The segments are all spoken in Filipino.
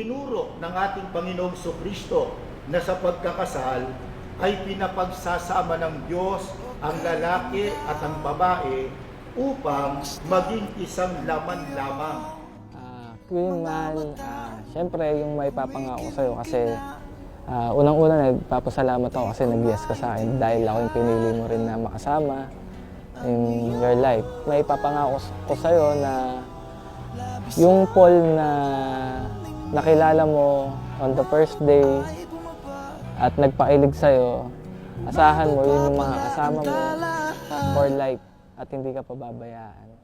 Itinuro ng ating Panginoong Kristo na sa pagkakasal ay pinapagsasama ng Diyos ang lalaki at ang babae upang maging isang laman lamang. Queen Mahal, siyempre yung may papangako sa'yo kasi unang-una nagpapasalamat ako kasi nag-yes ka sa akin dahil ako yung pinili mo rin na makasama in your life. May papangako ko sa'yo na yung Paul na nakilala mo on the first day at nagpakilig sa'yo, asahan mo yun yung mga kasama mo for life at hindi ka pababayaan.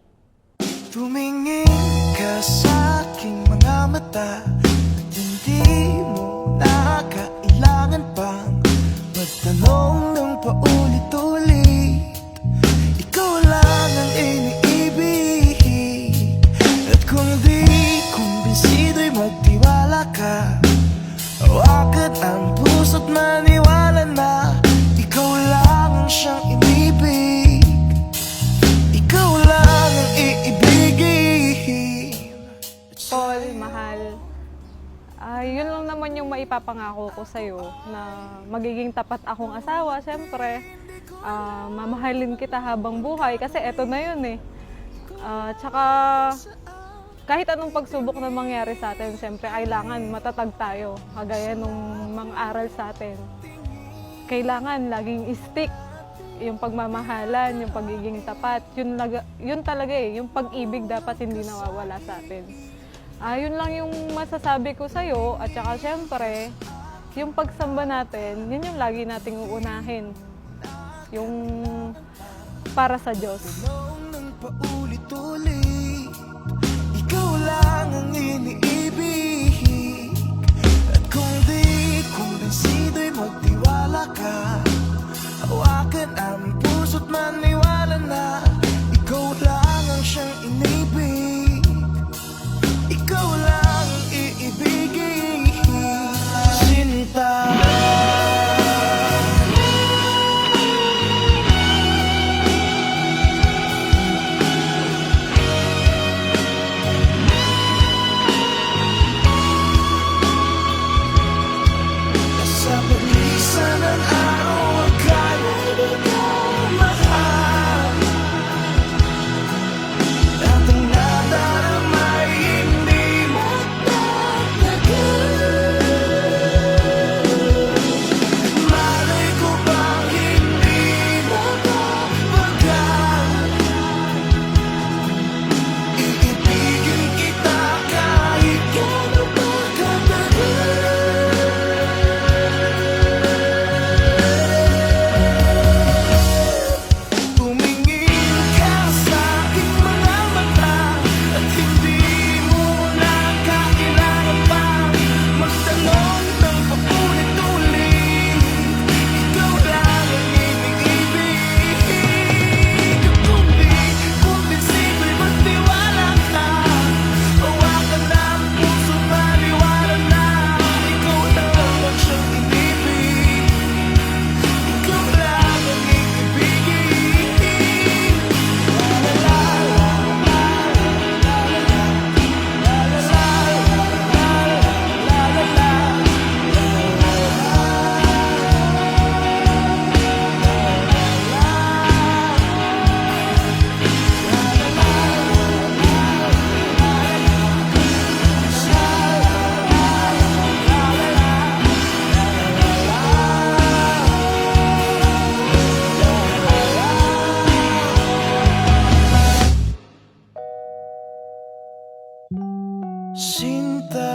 Tumingin ka sa aking mga mata at hindi mo na kailangan pang magtanong ng paulit-ulit. Ikaw lang ang iniibig at kung di kumbinsido'y magtiwala ka. Hawakan ang puso't maniwala na ikaw lang ang siyang inibig. Ikaw lang ang iibigin. Paul, mahal, yun lang naman yung maipapangako ko sa'yo na magiging tapat akong asawa. Siyempre, mamahalin kita habang buhay kasi eto na yun eh. Tsaka kahit anong pagsubok na mangyari sa atin, siyempre kailangan matatag tayo. Kagaya nung mga aral sa atin. Kailangan laging stick yung pagmamahalan, yung pagiging tapat. Yun talaga eh, yung pag-ibig dapat hindi nawawala sa atin. Yun lang yung masasabi ko sa'yo at saka siyempre, yung pagsamba natin, yun yung lagi nating uunahin. Yung para sa Diyos. Ng paulit-ulit, ikaw lang ang iniibig. At kung di kumbinsido'y magtiwala ka. Hawakan ang puso't maniwala na ikaw lang ang siyang inibig. Ikaw lang ang iibigin. Sinta. Sa paglisan ng araw, kaya mo mahal. At ang nadarama ay hindi magtatagal. Malay ko bang hindi mapapagal. Iibigin kita kahit gano'n pa katagal. Tumingin ka sa aking mga mata at hindi mo na kailangan pang magtanong ng paulit-ulit. Ikaw lang ang iniibig. Kung di kumbinsido'y magtiwala ka. Hawakan ang puso't maniwala na ikaw lang ang siyang inibig. Ikaw lang ang iibigin. Sinta.